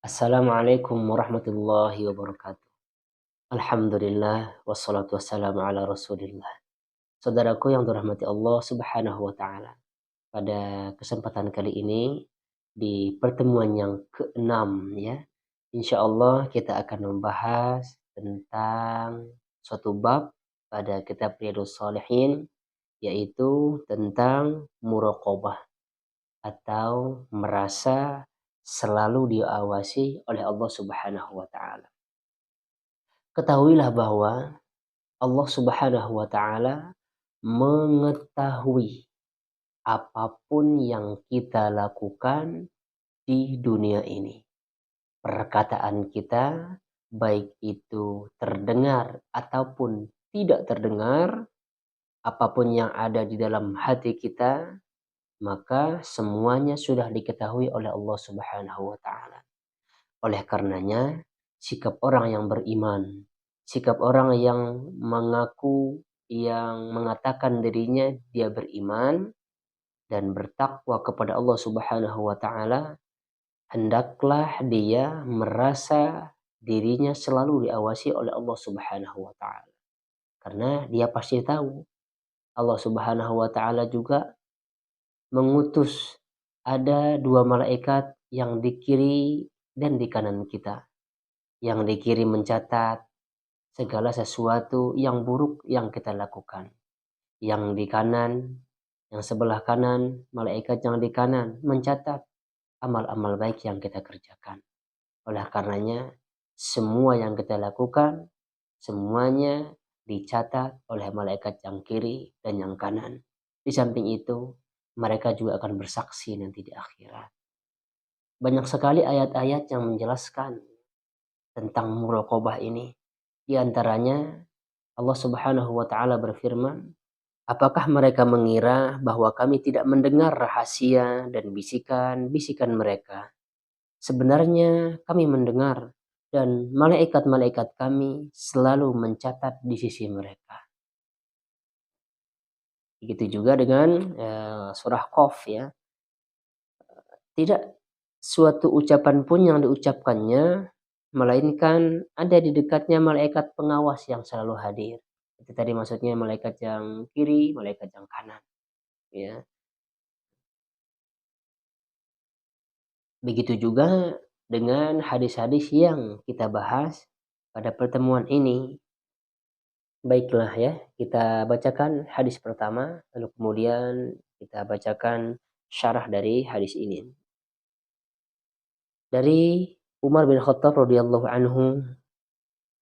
Assalamualaikum warahmatullahi wabarakatuh. Alhamdulillah wassalatu wassalamu ala Rasulillah. Saudaraku yang dirahmati Allah Subhanahu wa taala. Pada kesempatan kali ini di pertemuan yang ke-6 ya. Insyaallah kita akan membahas tentang suatu bab pada kitab Riyadhus Shalihin, yaitu tentang muraqabah atau merasa selalu diawasi oleh Allah Subhanahu wa taala. Ketahuilah bahwa Allah Subhanahu wa taala mengetahui apapun yang kita lakukan di dunia ini. Perkataan kita, baik itu terdengar ataupun tidak terdengar, apapun yang ada di dalam hati kita, maka semuanya sudah diketahui oleh Allah Subhanahu wa taala. Oleh karenanya, sikap orang yang beriman, sikap orang yang mengaku, yang mengatakan dirinya dia beriman dan bertakwa kepada Allah Subhanahu wa taala, hendaklah dia merasa dirinya selalu diawasi oleh Allah Subhanahu wa taala. Karena dia pasti tahu Allah Subhanahu wa taala juga mengutus ada 2 malaikat yang di kiri dan di kanan kita. Yang di kiri mencatat segala sesuatu yang buruk yang kita lakukan. Yang di kanan, yang sebelah kanan, malaikat yang di kanan mencatat amal-amal baik yang kita kerjakan. Oleh karenanya, semua yang kita lakukan, semuanya dicatat oleh malaikat yang kiri dan yang kanan. Di samping itu, mereka juga akan bersaksi nanti di akhirat. Banyak sekali ayat-ayat yang menjelaskan tentang muraqabah ini. Di antaranya Allah Subhanahu wa taala berfirman, "Apakah mereka mengira bahwa kami tidak mendengar rahasia dan bisikan-bisikan mereka? Sebenarnya kami mendengar dan malaikat-malaikat kami selalu mencatat di sisi mereka." Begitu juga dengan surah Qaf ya. Tidak suatu ucapan pun yang diucapkannya melainkan ada di dekatnya malaikat pengawas yang selalu hadir. Itu tadi maksudnya malaikat yang kiri, malaikat yang kanan, ya. Begitu juga dengan hadis-hadis yang kita bahas pada pertemuan ini. Baiklah ya, kita bacakan hadis pertama, lalu kemudian kita bacakan syarah dari hadis ini. Dari Umar bin Khattab radhiyallahu anhu,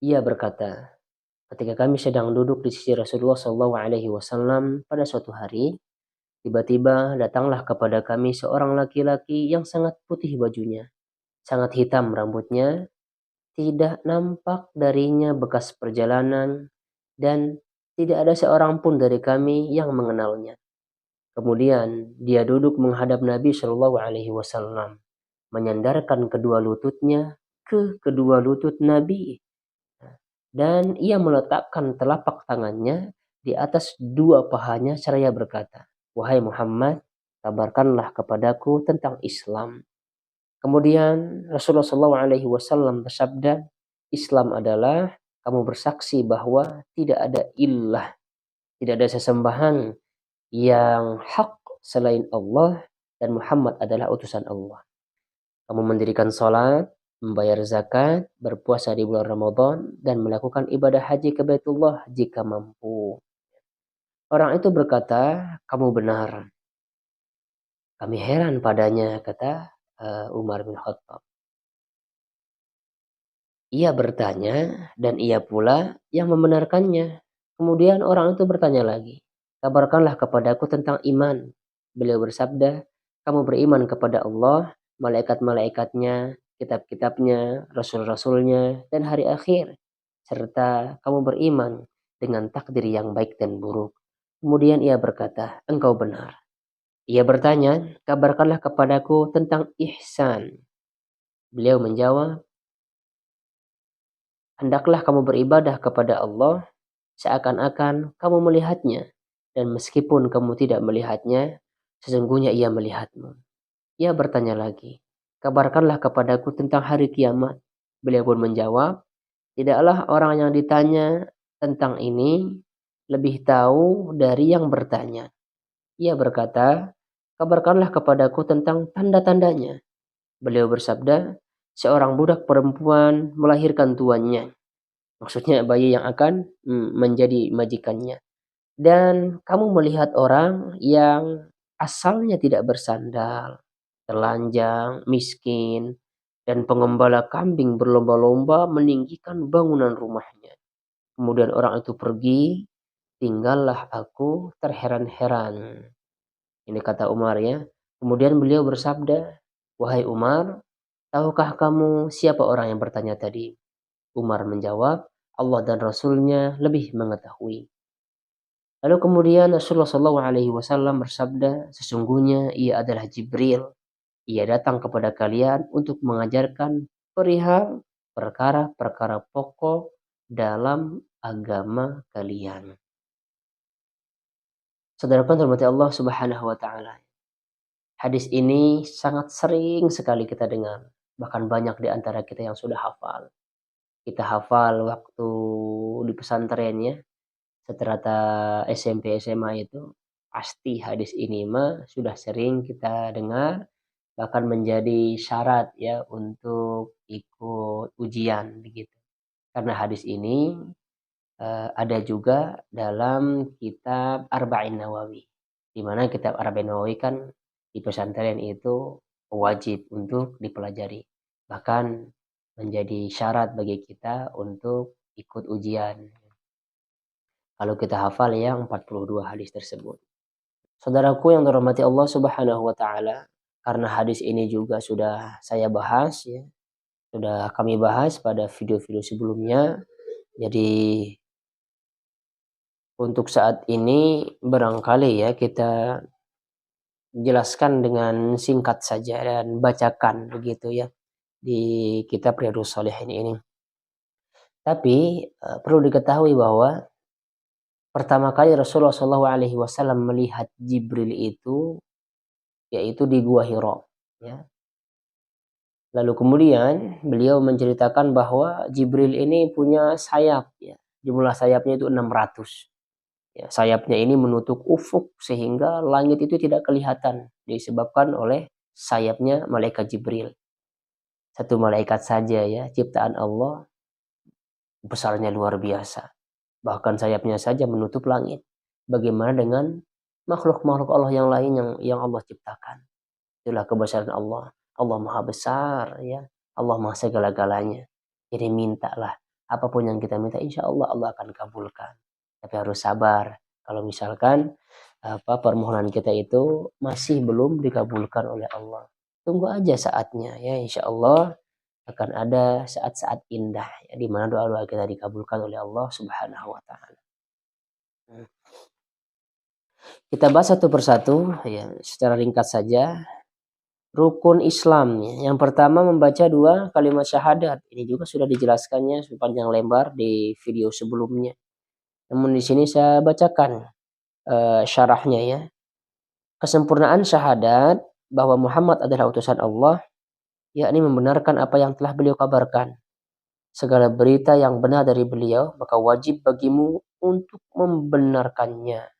ia berkata, ketika kami sedang duduk di sisi Rasulullah sallallahu alaihi wasallam pada suatu hari, tiba-tiba datanglah kepada kami seorang laki-laki yang sangat putih bajunya, sangat hitam rambutnya, tidak nampak darinya bekas perjalanan, dan tidak ada seorang pun dari kami yang mengenalnya. Kemudian dia duduk menghadap Nabi sallallahu alaihi wasallam, menyandarkan kedua lututnya ke kedua lutut Nabi, dan ia meletakkan telapak tangannya di atas dua pahanya seraya berkata, "Wahai Muhammad, kabarkanlah kepadaku tentang Islam." Kemudian Rasulullah SAW bersabda, Islam adalah kamu bersaksi bahwa tidak ada ilah, tidak ada sesembahan yang hak selain Allah dan Muhammad adalah utusan Allah. Kamu mendirikan sholat, membayar zakat, berpuasa di bulan Ramadan, dan melakukan ibadah haji ke Baitullah jika mampu. Orang itu berkata, kamu benar. Kami heran padanya, kata Umar bin Khattab. Ia bertanya, dan ia pula yang membenarkannya. Kemudian orang itu bertanya lagi, kabarkanlah kepadaku tentang iman. Beliau bersabda, kamu beriman kepada Allah, malaikat-malaikatnya, kitab-kitabnya, rasul-rasulnya, dan hari akhir. Serta kamu beriman dengan takdir yang baik dan buruk. Kemudian ia berkata, engkau benar. Ia bertanya, kabarkanlah kepadaku tentang ihsan. Beliau menjawab, hendaklah kamu beribadah kepada Allah seakan-akan kamu melihatnya. Dan meskipun kamu tidak melihatnya, sesungguhnya ia melihatmu. Ia bertanya lagi, kabarkanlah kepadaku tentang hari kiamat. Beliau pun menjawab, tidaklah orang yang ditanya tentang ini lebih tahu dari yang bertanya. Ia berkata, kabarkanlah kepadaku tentang tanda-tandanya. Beliau bersabda, seorang budak perempuan melahirkan tuannya. Maksudnya bayi yang akan menjadi majikannya. Dan kamu melihat orang yang asalnya tidak bersandal, telanjang, miskin, dan pengembala kambing berlomba-lomba meninggikan bangunan rumahnya. Kemudian orang itu pergi, tinggallah aku terheran-heran. Ini kata Umar ya. Kemudian beliau bersabda, wahai Umar, tahukah kamu siapa orang yang bertanya tadi? Umar menjawab, Allah dan Rasulnya lebih mengetahui. Lalu kemudian Rasulullah SAW bersabda, sesungguhnya ia adalah Jibril. Ia datang kepada kalian untuk mengajarkan perihal perkara-perkara pokok dalam agama kalian. Saudaraku hormati Allah Subhanahu wa taala. Hadis ini sangat sering sekali kita dengar. Bahkan banyak di antara kita yang sudah hafal. Kita hafal waktu di pesantren ya. Seterata SMP SMA itu pasti hadis ini mah sudah sering kita dengar, bahkan menjadi syarat ya untuk ikut ujian begitu. Karena hadis ini ada juga dalam kitab Arba'in Nawawi. Di mana kitab Arba'in Nawawi kan di pesantren itu wajib untuk dipelajari. Bahkan menjadi syarat bagi kita untuk ikut ujian. Kalau kita hafal ya 42 hadis tersebut. Saudaraku yang dirahmati Allah Subhanahu wa taala, karena hadis ini juga sudah saya bahas ya. Sudah kami bahas pada video-video sebelumnya. Jadi untuk saat ini barangkali ya kita jelaskan dengan singkat saja dan bacakan begitu ya di kitab Riyadhus Shalihin ini. Tapi perlu diketahui bahwa pertama kali Rasulullah SAW melihat Jibril itu yaitu di Gua Hira. Ya. Lalu kemudian beliau menceritakan bahwa Jibril ini punya sayap. Ya. Jumlah sayapnya itu 600. Ya, sayapnya ini menutup ufuk sehingga langit itu tidak kelihatan. Disebabkan oleh sayapnya malaikat Jibril. Satu malaikat saja ya, ciptaan Allah besarnya luar biasa. Bahkan sayapnya saja menutup langit. Bagaimana dengan makhluk-makhluk Allah yang lain yang Allah ciptakan? Itulah kebesaran Allah. Allah Maha Besar ya. Allah Maha segala-galanya. Jadi mintalah apapun yang kita minta, insya Allah Allah akan kabulkan. Tapi harus sabar. Kalau misalkan permohonan kita itu masih belum dikabulkan oleh Allah, tunggu aja saatnya ya, insya Allah akan ada saat-saat indah ya, di mana doa-doa kita dikabulkan oleh Allah Subhanahu wa taala. Kita bahas satu persatu ya, secara ringkas saja. Rukun Islam ya. Yang pertama membaca 2 kalimat syahadat. Ini juga sudah dijelaskannya sepanjang lebar di video sebelumnya. Namun di sini saya bacakan syarahnya ya. Kesempurnaan syahadat bahwa Muhammad adalah utusan Allah, yakni membenarkan apa yang telah beliau kabarkan. Segala berita yang benar dari beliau, maka wajib bagimu untuk membenarkannya.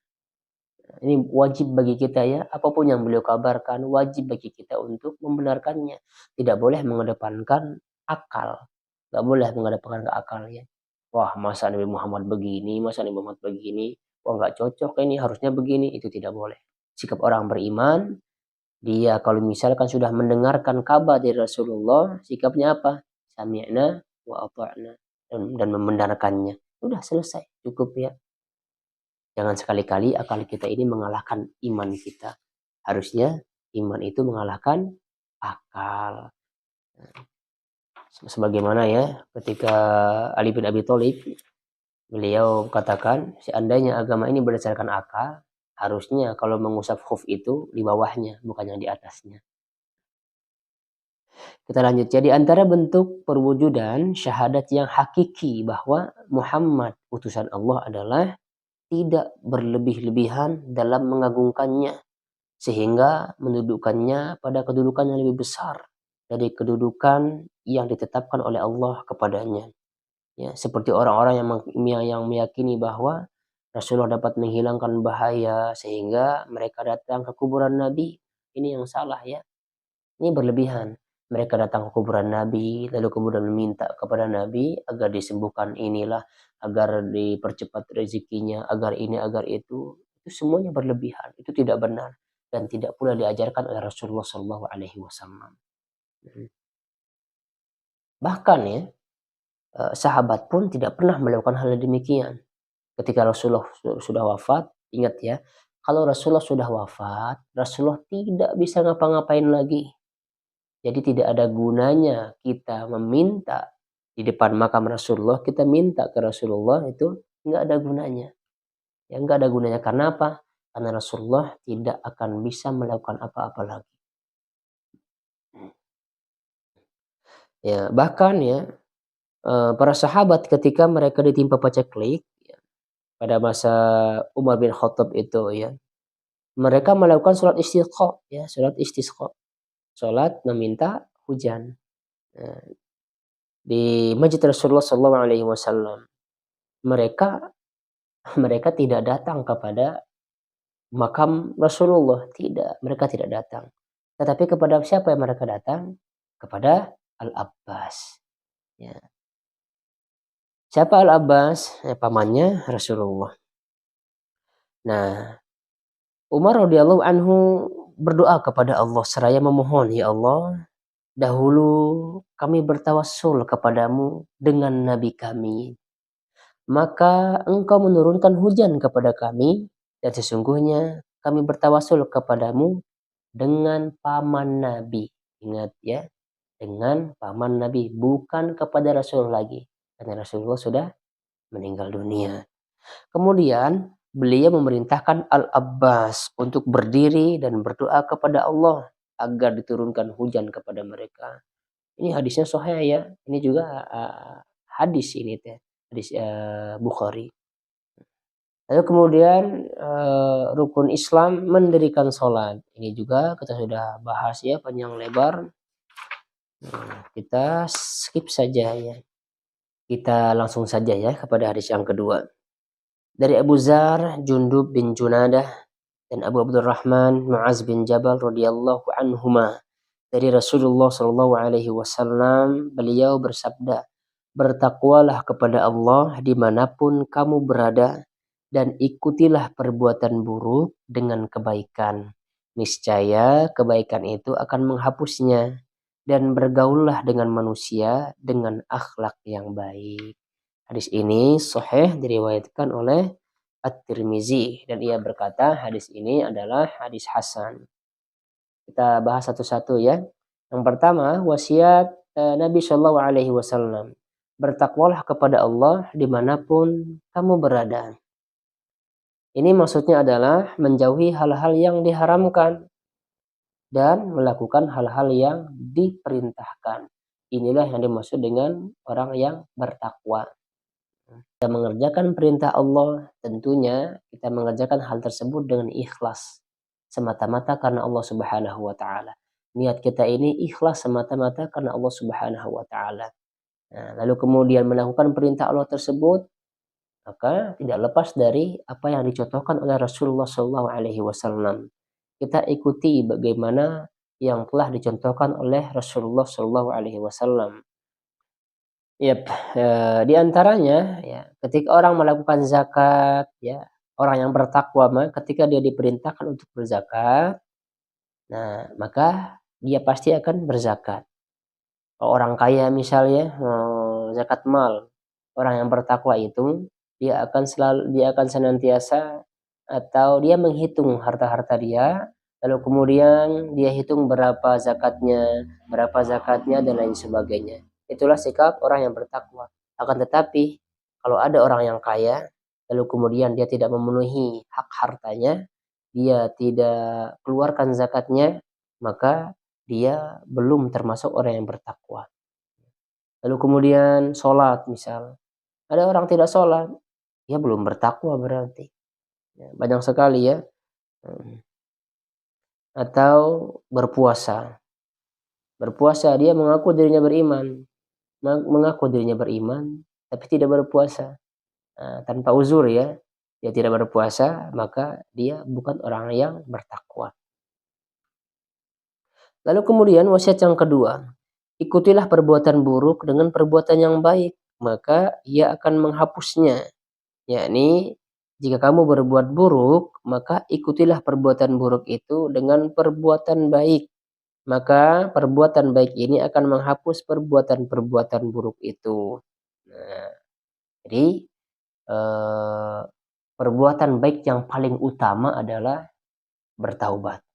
Ini wajib bagi kita ya, apapun yang beliau kabarkan, wajib bagi kita untuk membenarkannya. Tidak boleh mengedepankan akal. Gak boleh mengedepankan akal ya. Wah, masa Nabi Muhammad begini, masa Nabi Muhammad begini. Wah, gak cocok ini, harusnya begini. Itu tidak boleh. Sikap orang beriman, dia kalau misalkan sudah mendengarkan kabar dari Rasulullah, sikapnya apa? Sami'na wa ata'na, dan membenarkannya. Udah selesai, cukup ya. Jangan sekali-kali akal kita ini mengalahkan iman kita. Harusnya iman itu mengalahkan akal. Sebagaimana ya ketika Ali bin Abi Thalib, beliau katakan seandainya agama ini berdasarkan akal, harusnya kalau mengusap khuf itu di bawahnya, bukan yang di atasnya. Kita lanjut. Jadi antara bentuk perwujudan syahadat yang hakiki bahwa Muhammad utusan Allah adalah tidak berlebih-lebihan dalam mengagungkannya sehingga mendudukannya pada kedudukan yang lebih besar dari kedudukan yang ditetapkan oleh Allah kepadanya. Ya, seperti orang-orang yang meyakini bahwa Rasulullah dapat menghilangkan bahaya sehingga mereka datang ke kuburan Nabi. Ini yang salah ya. Ini berlebihan. Mereka datang ke kuburan Nabi, lalu kemudian meminta kepada Nabi agar disembuhkan inilah, agar dipercepat rezekinya, agar ini, agar itu. Itu semuanya berlebihan. Itu tidak benar dan tidak pula diajarkan oleh Rasulullah Shallallahu Alaihi Wasallam. Bahkan ya, sahabat pun tidak pernah melakukan hal demikian. Ketika Rasulullah sudah wafat, ingat ya, kalau Rasulullah sudah wafat, Rasulullah tidak bisa ngapa-ngapain lagi. Jadi tidak ada gunanya kita meminta di depan makam Rasulullah, kita minta ke Rasulullah, itu nggak ada gunanya. Ya nggak ada gunanya, karena apa? Karena Rasulullah tidak akan bisa melakukan apa-apa lagi. Ya, bahkan ya, para sahabat ketika mereka ditimpa paceklik ya, pada masa Umar bin Khattab itu ya, mereka melakukan sholat istisqa ya, sholat istisqa, sholat meminta hujan. Nah, di Masjid Rasulullah Sallallahu Alaihi Wasallam, mereka mereka tidak datang kepada makam Rasulullah, tidak, mereka tidak datang. Tetapi kepada siapa yang mereka datang? Kepada Al-Abbas. Ya. Siapa Al-Abbas? Ya, pamannya Rasulullah. Nah, Umar radhiyallahu anhu berdoa kepada Allah seraya memohon, ya Allah, dahulu kami bertawassul kepadamu dengan Nabi kami. Maka engkau menurunkan hujan kepada kami, dan sesungguhnya kami bertawassul kepadamu dengan paman Nabi. Ingat ya, dengan paman Nabi, bukan kepada Rasul lagi. Karena Rasulullah sudah meninggal dunia. Kemudian beliau memerintahkan Al-Abbas untuk berdiri dan berdoa kepada Allah agar diturunkan hujan kepada mereka. Ini hadisnya sahih ya. Ini juga hadis ini teh, hadis Bukhari. Lalu kemudian rukun Islam mendirikan sholat. Ini juga kita sudah bahas ya panjang lebar. Kita skip saja ya. Kita langsung saja ya kepada hadis yang kedua. Dari Abu Zar, Jundub bin Junadah, dan Abu Abdurrahman Mu'az bin Jabal radhiyallahu anhuma. Dari Rasulullah sallallahu alaihi wasallam, beliau bersabda, bertakwalah kepada Allah dimanapun kamu berada, dan ikutilah perbuatan buruk dengan kebaikan. Niscaya kebaikan itu akan menghapusnya, dan bergaullah dengan manusia dengan akhlak yang baik. Hadis ini sahih diriwayatkan oleh At-Tirmizi dan ia berkata hadis ini adalah hadis hasan. Kita bahas satu-satu ya. Yang pertama, wasiat Nabi Shallallahu Alaihi Wasallam, bertakwalah kepada Allah dimanapun kamu berada. Ini maksudnya adalah menjauhi hal-hal yang diharamkan dan melakukan hal-hal yang diperintahkan. Inilah yang dimaksud dengan orang yang bertakwa. Kita mengerjakan perintah Allah, tentunya kita mengerjakan hal tersebut dengan ikhlas, semata-mata karena Allah Subhanahu wa taala. Niat kita ini ikhlas semata-mata karena Allah Subhanahu wa taala. Nah, lalu kemudian melakukan perintah Allah tersebut, maka tidak lepas dari apa yang dicontohkan oleh Rasulullah Shallallahu alaihi wasallam. Kita ikuti bagaimana yang telah dicontohkan oleh Rasulullah Shallallahu alaihi wasallam. Yap, di antaranya ya, ketika orang melakukan zakat ya, orang yang bertakwa ketika dia diperintahkan untuk berzakat, nah maka dia pasti akan berzakat. Kalau orang kaya misalnya zakat mal, orang yang bertakwa itu dia akan senantiasa atau dia menghitung harta-harta dia, lalu kemudian dia hitung berapa zakatnya dan lain sebagainya. Itulah sikap orang yang bertakwa. Akan tetapi kalau ada orang yang kaya lalu kemudian dia tidak memenuhi hak hartanya, dia tidak keluarkan zakatnya, maka dia belum termasuk orang yang bertakwa. Lalu kemudian sholat misal, ada orang tidak sholat, dia belum bertakwa berarti. Banyak sekali ya. Atau berpuasa. Berpuasa, dia mengaku dirinya beriman, tapi tidak berpuasa. Tanpa uzur ya, dia tidak berpuasa, maka dia bukan orang yang bertakwa. Lalu kemudian wasiat yang kedua, ikutilah perbuatan buruk dengan perbuatan yang baik, maka ia akan menghapusnya. Yakni, jika kamu berbuat buruk, maka ikutilah perbuatan buruk itu dengan perbuatan baik. Maka perbuatan baik ini akan menghapus perbuatan-perbuatan buruk itu. Nah, jadi eh, perbuatan baik yang paling utama adalah bertaubat.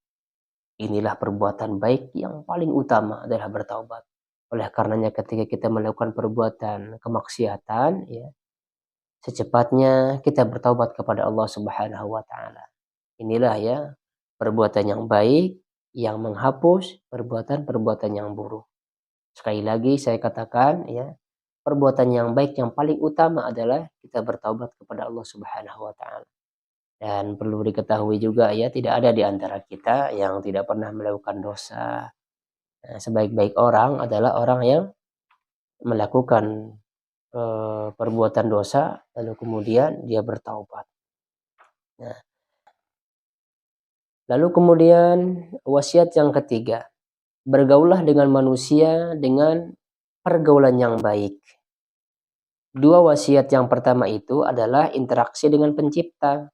Inilah perbuatan baik yang paling utama adalah bertaubat. Oleh karenanya ketika kita melakukan perbuatan kemaksiatan, ya, secepatnya kita bertaubat kepada Allah Subhanahu wa taala. Inilah ya perbuatan yang baik yang menghapus perbuatan-perbuatan yang buruk. Sekali lagi saya katakan ya, perbuatan yang baik yang paling utama adalah kita bertaubat kepada Allah Subhanahu wa taala. Dan perlu diketahui juga ya, tidak ada di antara kita yang tidak pernah melakukan dosa. Nah, sebaik-baik orang adalah orang yang melakukan perbuatan dosa lalu kemudian dia bertaubat. Nah, lalu kemudian wasiat yang ketiga, bergaullah dengan manusia dengan pergaulan yang baik. Dua wasiat yang pertama itu adalah interaksi dengan pencipta.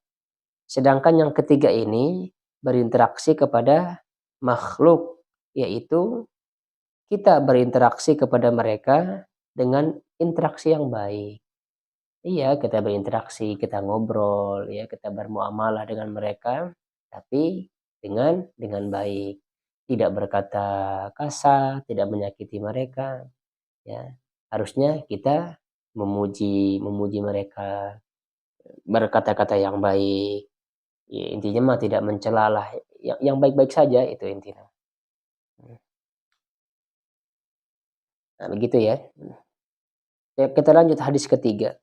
Sedangkan yang ketiga ini berinteraksi kepada makhluk, yaitu kita berinteraksi kepada mereka dengan interaksi yang baik. Iya, kita berinteraksi, kita ngobrol, ya, kita bermuamalah dengan mereka, tapi dengan baik. Tidak berkata kasar, tidak menyakiti mereka, ya. Harusnya kita memuji mereka, berkata-kata yang baik. Ya, intinya mah tidak mencelalah, yang baik-baik saja itu intinya. Nah, begitu ya. Kita lanjut hadis ketiga.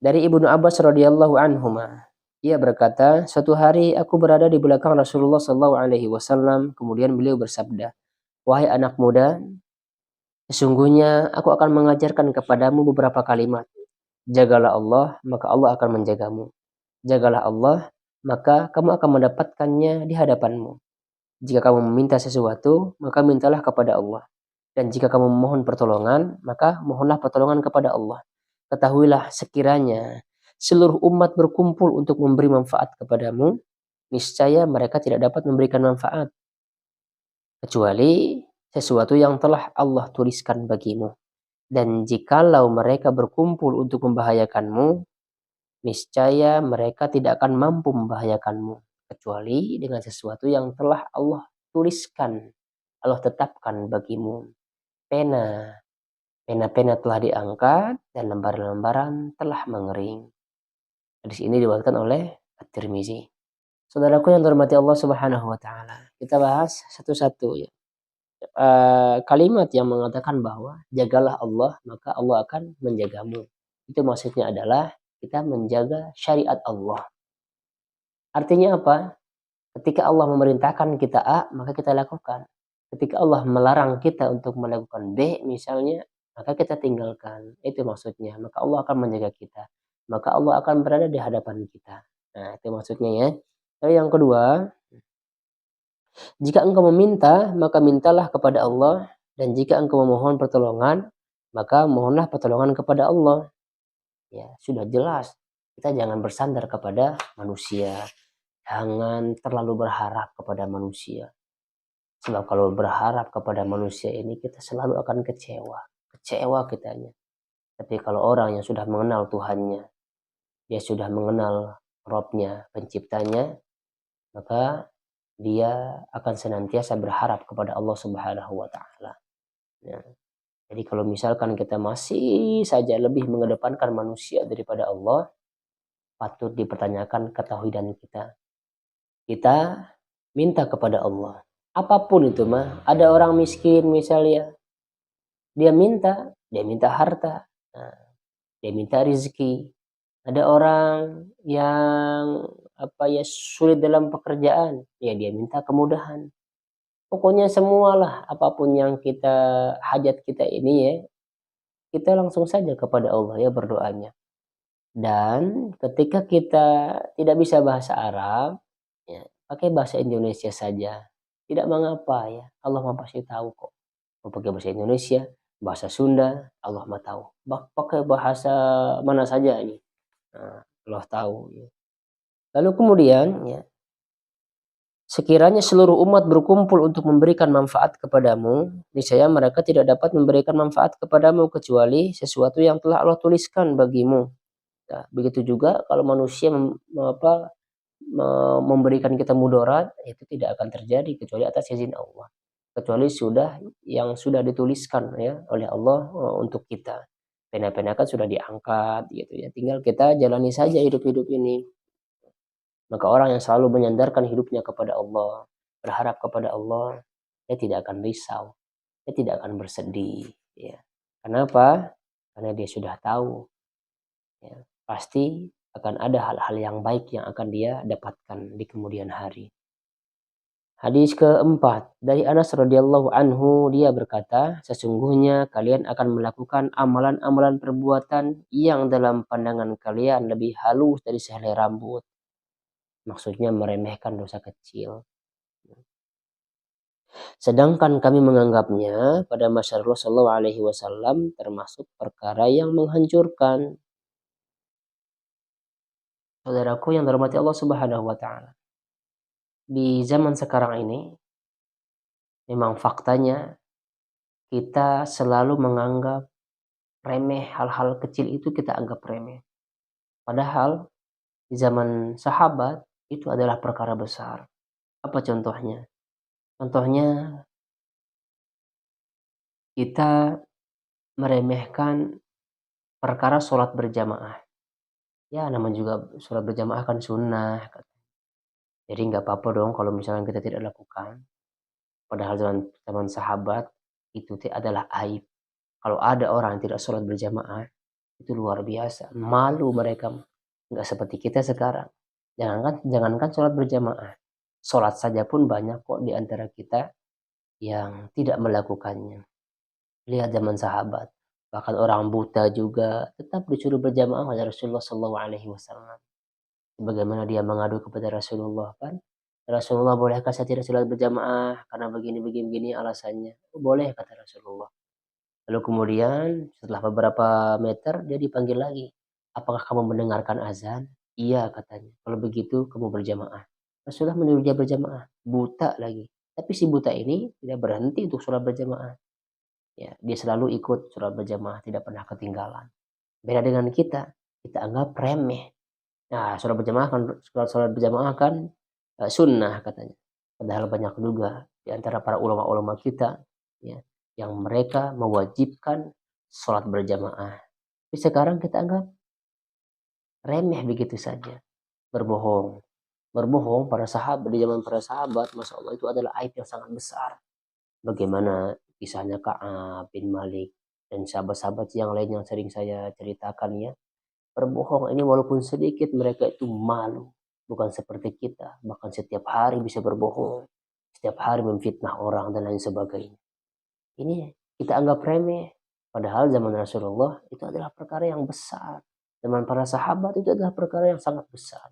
Dari Ibnu Abbas radhiyallahu anhuma, ia berkata, suatu hari aku berada di belakang Rasulullah sallallahu alaihi wasallam, kemudian beliau bersabda, wahai anak muda, sesungguhnya aku akan mengajarkan kepadamu beberapa kalimat. Jagalah Allah, maka Allah akan menjagamu. Jagalah Allah, maka kamu akan mendapatkannya di hadapanmu. Jika kamu meminta sesuatu, maka mintalah kepada Allah. Dan jika kamu memohon pertolongan, maka mohonlah pertolongan kepada Allah. Ketahuilah sekiranya seluruh umat berkumpul untuk memberi manfaat kepadamu, niscaya mereka tidak dapat memberikan manfaat kecuali sesuatu yang telah Allah tuliskan bagimu. Dan jikalau mereka berkumpul untuk membahayakanmu, niscaya mereka tidak akan mampu membahayakanmu kecuali dengan sesuatu yang telah Allah tuliskan, Allah tetapkan bagimu. Pena-pena telah diangkat dan lembaran-lembaran telah mengering. Hadis ini diriwayatkan oleh At-Tirmizi. Saudaraku yang terhormati Allah Subhanahu wa taala, kita bahas satu-satu ya. Kalimat yang mengatakan bahwa jagalah Allah maka Allah akan menjagamu. Itu maksudnya adalah kita menjaga syariat Allah. Artinya apa? Ketika Allah memerintahkan kita A, maka kita lakukan. Ketika Allah melarang kita untuk melakukan B misalnya, maka kita tinggalkan. Itu maksudnya. Maka Allah akan menjaga kita. Maka Allah akan berada di hadapan kita. Nah, itu maksudnya ya. Lalu yang kedua, jika engkau meminta, maka mintalah kepada Allah. Dan jika engkau memohon pertolongan, maka mohonlah pertolongan kepada Allah. Ya, sudah jelas. Kita jangan bersandar kepada manusia. Jangan terlalu berharap kepada manusia. Sebab kalau berharap kepada manusia ini kita selalu akan kecewa. Kecewa kitanya. Tapi kalau orang yang sudah mengenal Tuhannya, dia sudah mengenal Robnya, penciptanya, maka dia akan senantiasa berharap kepada Allah Subhanahu wa taala. Ya. Jadi kalau misalkan kita masih saja lebih mengedepankan manusia daripada Allah, patut dipertanyakan ketauhidan kita. Kita minta kepada Allah. Apapun itu mah, ada orang miskin misalnya, dia minta harta, nah, dia minta rezeki. Ada orang yang sulit dalam pekerjaan, ya dia minta kemudahan. Pokoknya semualah apapun yang hajat kita ini ya, kita langsung saja kepada Allah ya berdoanya. Dan ketika kita tidak bisa bahasa Arab, ya, pakai bahasa Indonesia saja. Tidak mengapa ya, Allah mah pasti tahu kok. Mau pakai bahasa Indonesia, bahasa Sunda, Allah mah tahu. Pakai bahasa mana saja ini, nah, Allah tahu. Ya. Lalu kemudian, ya, sekiranya seluruh umat berkumpul untuk memberikan manfaat kepadamu, niscaya mereka tidak dapat memberikan manfaat kepadamu kecuali sesuatu yang telah Allah tuliskan bagimu. Nah, begitu juga kalau manusia memberikan kita mudarat, itu tidak akan terjadi kecuali atas izin Allah. Kecuali yang sudah dituliskan ya oleh Allah untuk kita. Pena-pena kan sudah diangkat gitu ya. Tinggal kita jalani saja hidup-hidup ini. Maka orang yang selalu menyandarkan hidupnya kepada Allah, berharap kepada Allah, dia tidak akan risau, dia tidak akan bersedih. Ya. Kenapa? Karena dia sudah tahu, ya, pasti akan ada hal-hal yang baik yang akan dia dapatkan di kemudian hari. Hadis keempat dari Anas radhiyallahu anhu, dia berkata, sesungguhnya kalian akan melakukan amalan-amalan perbuatan yang dalam pandangan kalian lebih halus dari sehelai rambut. Maksudnya meremehkan dosa kecil. Sedangkan kami menganggapnya pada masa Rasulullah Alaihi Wasallam termasuk perkara yang menghancurkan. Saudaraku yang dirahmati Allah Subhanahu Wa Taala, di zaman sekarang ini memang faktanya kita selalu menganggap remeh hal-hal kecil itu, kita anggap remeh. Padahal di zaman sahabat itu adalah perkara besar. Apa contohnya? Contohnya kita meremehkan perkara sholat berjamaah. Ya namanya juga sholat berjamaah kan sunnah. Jadi nggak apa-apa dong kalau misalnya kita tidak lakukan. Padahal zaman sahabat itu adalah aib. Kalau ada orang yang tidak sholat berjamaah, itu luar biasa. Malu mereka. Nggak seperti kita sekarang. Jangankan sholat berjamaah. Sholat saja pun banyak kok di antara kita yang tidak melakukannya. Lihat zaman sahabat. Bahkan orang buta juga tetap disuruh berjamaah oleh Rasulullah SAW. Bagaimana dia mengadu kepada Rasulullah kan? Rasulullah, bolehkah saya tidak sholat berjamaah karena begini alasannya? Oh, boleh, kata Rasulullah. Lalu kemudian setelah beberapa meter dia dipanggil lagi. Apakah kamu mendengarkan azan? Iya, katanya. Kalau begitu kamu berjamaah. Rasulullah menyuruh dia berjamaah. Buta lagi. Tapi si buta ini tidak berhenti untuk sholat berjamaah. Ya, dia selalu ikut sholat berjamaah, tidak pernah ketinggalan. Beda dengan kita anggap remeh. Nah, sholat berjamaah kan sunnah katanya. Padahal banyak juga di antara para ulama-ulama kita ya, yang mereka mewajibkan sholat berjamaah. Tapi sekarang kita anggap remeh begitu saja. Berbohong. Berbohong para sahabat, di zaman para sahabat, Masya Allah, itu adalah aib yang sangat besar. Bagaimana kisahnya Ka'ab bin Malik dan sahabat-sahabat yang lain yang sering saya ceritakan ya. Berbohong ini walaupun sedikit, mereka itu malu. Bukan seperti kita, bahkan setiap hari bisa berbohong, setiap hari memfitnah orang dan lain sebagainya. Ini kita anggap remeh, padahal zaman Rasulullah itu adalah perkara yang besar. Zaman para sahabat itu adalah perkara yang sangat besar.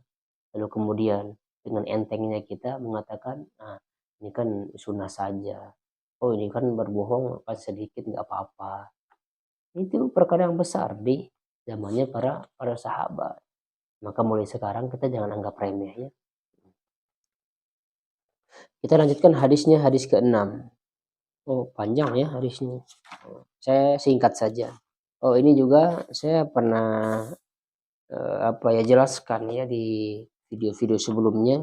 Lalu kemudian dengan entengnya kita mengatakan, nah ini kan sunnah saja. Oh ini kan berbohong pas sedikit nggak apa-apa. Itu perkara yang besar di zamannya para sahabat. Maka mulai sekarang kita jangan anggap remeh ya. Kita lanjutkan hadisnya, hadis ke-6. Oh, panjang ya hadisnya. Saya singkat saja. Oh, ini juga saya pernah jelaskan ya di video-video sebelumnya.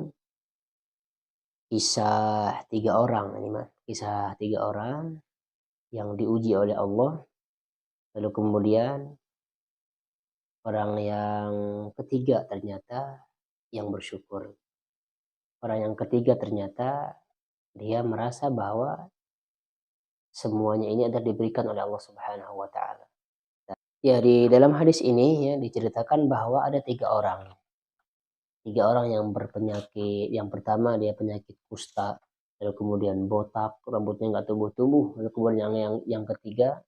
Kisah 3 orang ini Mas. Kisah 3 orang yang diuji oleh Allah. Lalu kemudian orang yang ketiga ternyata yang bersyukur. Orang yang ketiga ternyata dia merasa bahwa semuanya ini adalah diberikan oleh Allah Subhanahu wa Ta'ala. Ya, di dalam hadis ini ya diceritakan bahwa ada 3 orang. 3 orang yang berpenyakit. Yang pertama dia penyakit kusta. lalu kemudian botak, rambutnya nggak tumbuh-tumbuh, lalu kemudian yang ketiga,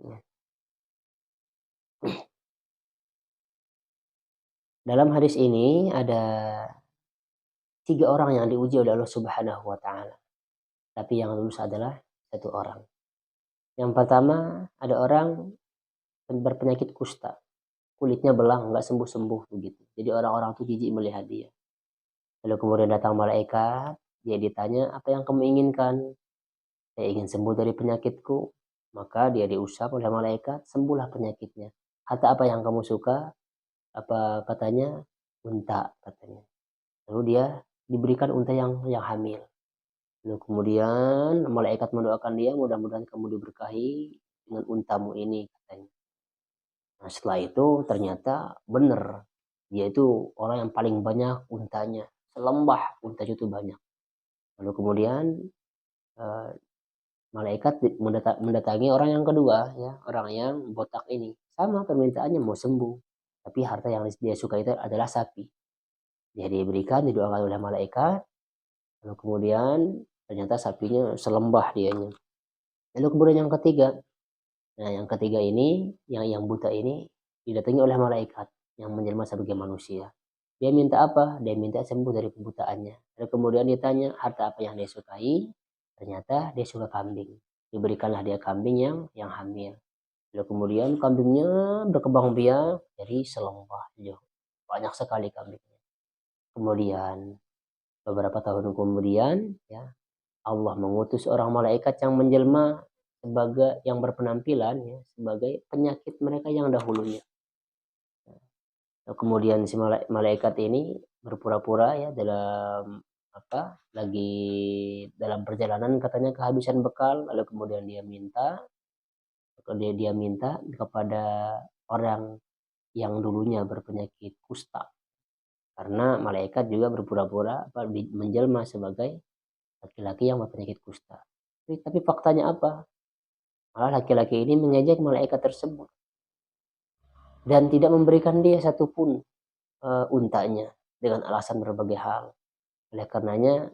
ya, dalam hadis ini ada 3 orang yang diuji oleh Allah Subhanahu wa Ta'ala, tapi yang lulus adalah 1 orang. Yang pertama, ada orang berpenyakit kusta, kulitnya belang, nggak sembuh-sembuh begitu. Jadi orang-orang tuh jijik melihat dia. Lalu kemudian datang malaikat, dia ditanya, apa yang kamu inginkan? Saya ingin sembuh dari penyakitku. Maka dia diusap oleh malaikat, sembuhlah penyakitnya. Harta apa yang kamu suka? Apa katanya? Unta katanya. Lalu dia diberikan unta yang hamil. Lalu kemudian malaikat mendoakan dia, mudah-mudahan kamu diberkahi dengan untamu ini katanya. Nah, setelah itu ternyata benar, dia itu orang yang paling banyak untanya, selembah untanya itu banyak. Lalu kemudian eh, malaikat mendatangi orang yang kedua, ya, orang yang botak ini, sama permintaannya mau sembuh, tapi harta yang dia suka itu adalah sapi. Dia diberikan, didoakan oleh malaikat, lalu kemudian ternyata sapinya selembah dianya. Lalu kemudian yang ketiga, nah yang ketiga ini, yang buta ini didatangi oleh malaikat yang menjelma sebagai manusia. Dia minta apa? Dia minta sembuh dari kebutaannya. Lalu kemudian ditanya harta apa yang dia sukai. Ternyata dia suka kambing. Diberikanlah dia kambing yang hamil. Lalu kemudian kambingnya berkembang biak jadi selembah. Banyak sekali kambingnya. Kemudian beberapa tahun kemudian, ya, Allah mengutus orang malaikat yang menjelma sebagai yang berpenampilan, ya, sebagai penyakit mereka yang dahulunya. Kemudian si malaikat ini berpura-pura, ya, dalam apa lagi dalam perjalanan katanya kehabisan bekal, lalu kemudian dia minta kepada orang yang dulunya berpenyakit kusta, karena malaikat juga berpura-pura menjelma sebagai laki-laki yang berpenyakit kusta. Tapi faktanya apa? Malah laki-laki ini mengejek malaikat tersebut dan tidak memberikan dia satupun untanya dengan alasan berbagai hal. Oleh karenanya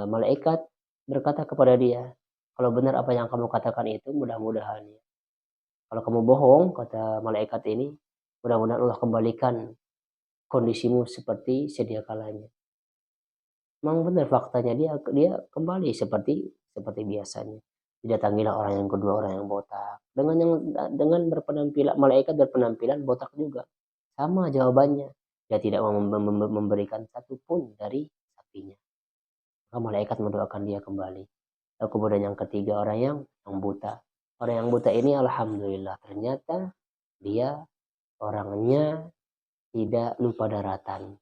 malaikat berkata kepada dia, kalau benar apa yang kamu katakan itu, mudah-mudahan, ya. Kalau kamu bohong, kata malaikat ini, mudah-mudahan Allah kembalikan kondisimu seperti sedia kalanya. Memang benar faktanya, dia kembali seperti biasanya. Didatangilah orang yang kedua, orang yang botak. Dengan berpenampilan malaikat berpenampilan botak juga. Sama jawabannya. Dia tidak memberikan satupun dari sapinya. Maka malaikat mendoakan dia kembali. Lalu kemudian yang ketiga, orang yang buta. Orang yang buta ini alhamdulillah ternyata dia orangnya tidak lupa daratan.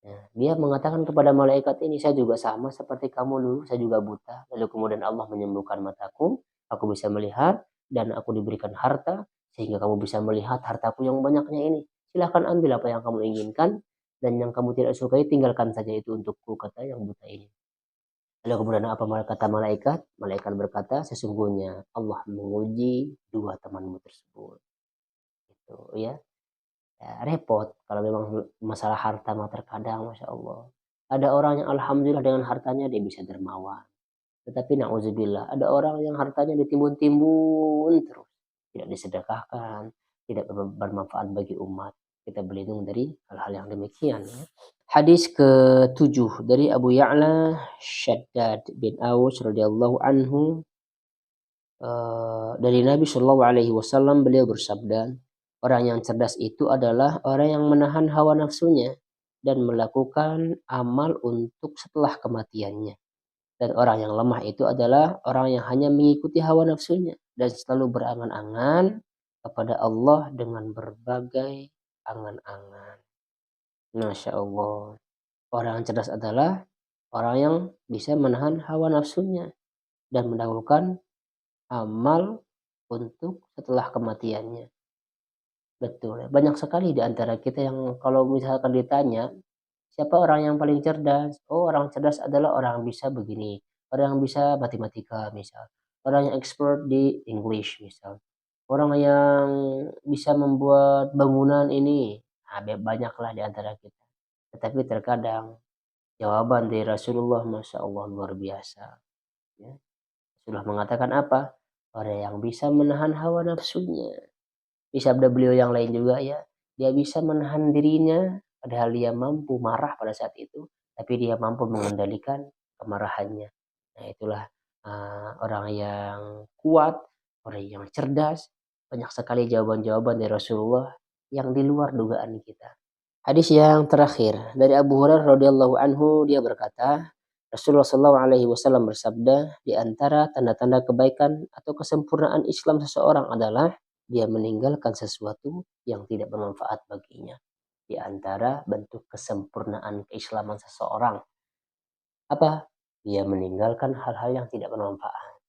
Ya, dia mengatakan kepada malaikat ini, saya juga sama seperti kamu dulu, saya juga buta. Lalu kemudian Allah menyembuhkan mataku, aku bisa melihat, dan aku diberikan harta, sehingga kamu bisa melihat hartaku yang banyaknya ini. Silahkan ambil apa yang kamu inginkan, dan yang kamu tidak sukai, tinggalkan saja itu untukku, kata yang buta ini. Lalu kemudian apa kata malaikat? Malaikat berkata, sesungguhnya Allah menguji 2 temanmu tersebut. Itu, ya. Ya, repot kalau memang masalah harta mah terkadang Masya Allah. Ada orang yang alhamdulillah dengan hartanya dia bisa dermawan. Tetapi na'udzubillah, ada orang yang hartanya ditimbun-timbun terus. Tidak disedekahkan, tidak bermanfaat bagi umat. Kita berlindung dari hal-hal yang demikian, ya. Hadis ke-7 dari Abu Ya'la Shaddad bin Aus radhiyallahu anhu, dari Nabi Shallallahu Alaihi Wasallam, beliau bersabda, orang yang cerdas itu adalah orang yang menahan hawa nafsunya dan melakukan amal untuk setelah kematiannya. Dan orang yang lemah itu adalah orang yang hanya mengikuti hawa nafsunya dan selalu berangan-angan kepada Allah dengan berbagai angan-angan. Masya Allah. Orang yang cerdas adalah orang yang bisa menahan hawa nafsunya dan melakukan amal untuk setelah kematiannya. Betul. Banyak sekali di antara kita yang kalau misalkan ditanya, siapa orang yang paling cerdas? Oh, orang cerdas adalah orang yang bisa begini. Orang yang bisa matematika misal. Orang yang expert di English misal. Orang yang bisa membuat bangunan ini. Nah, banyaklah di antara kita. Tetapi terkadang Jawaban dari Rasulullah, Masya Allah, luar biasa. Ya. Sudah mengatakan apa? Orang yang bisa menahan hawa nafsunya. Di sabda beliau yang lain juga ya, dia bisa menahan dirinya, padahal dia mampu marah pada saat itu, tapi dia mampu mengendalikan kemarahannya. Nah itulah orang yang kuat, orang yang cerdas. Banyak sekali jawaban-jawaban dari Rasulullah yang di luar dugaan kita. Hadis yang terakhir dari Abu Hurairah radhiyallahu anhu, dia berkata, Rasulullah sallallahu alaihi wasallam bersabda, di antara tanda-tanda kebaikan atau kesempurnaan Islam seseorang adalah dia meninggalkan sesuatu yang tidak bermanfaat baginya. Di antara bentuk kesempurnaan keislaman seseorang apa? Dia meninggalkan hal-hal yang tidak bermanfaat.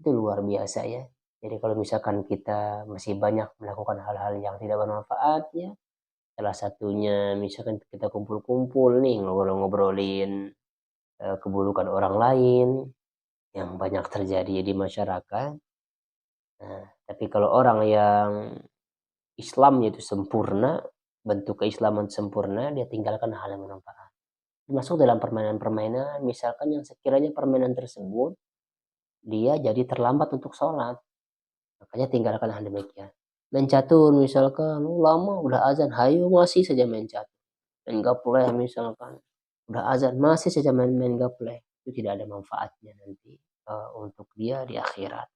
Itu luar biasa ya. Jadi kalau misalkan kita masih banyak melakukan hal-hal yang tidak bermanfaat ya, salah satunya misalkan kita kumpul-kumpul nih ngobrol-ngobrolin keburukan orang lain yang banyak terjadi di masyarakat. Nah, tapi kalau orang yang Islamnya itu sempurna, bentuk keislaman sempurna, dia tinggalkan hal yang bermanfaat. Termasuk dalam permainan-permainan, misalkan yang sekiranya permainan tersebut dia jadi terlambat untuk sholat, makanya tinggalkan hal demikian. Main catur misalkan, lama udah azan, hayo masih saja main catur. Main gaplek misalkan, udah azan masih saja main gaplek. Itu tidak ada manfaatnya nanti untuk dia di akhirat.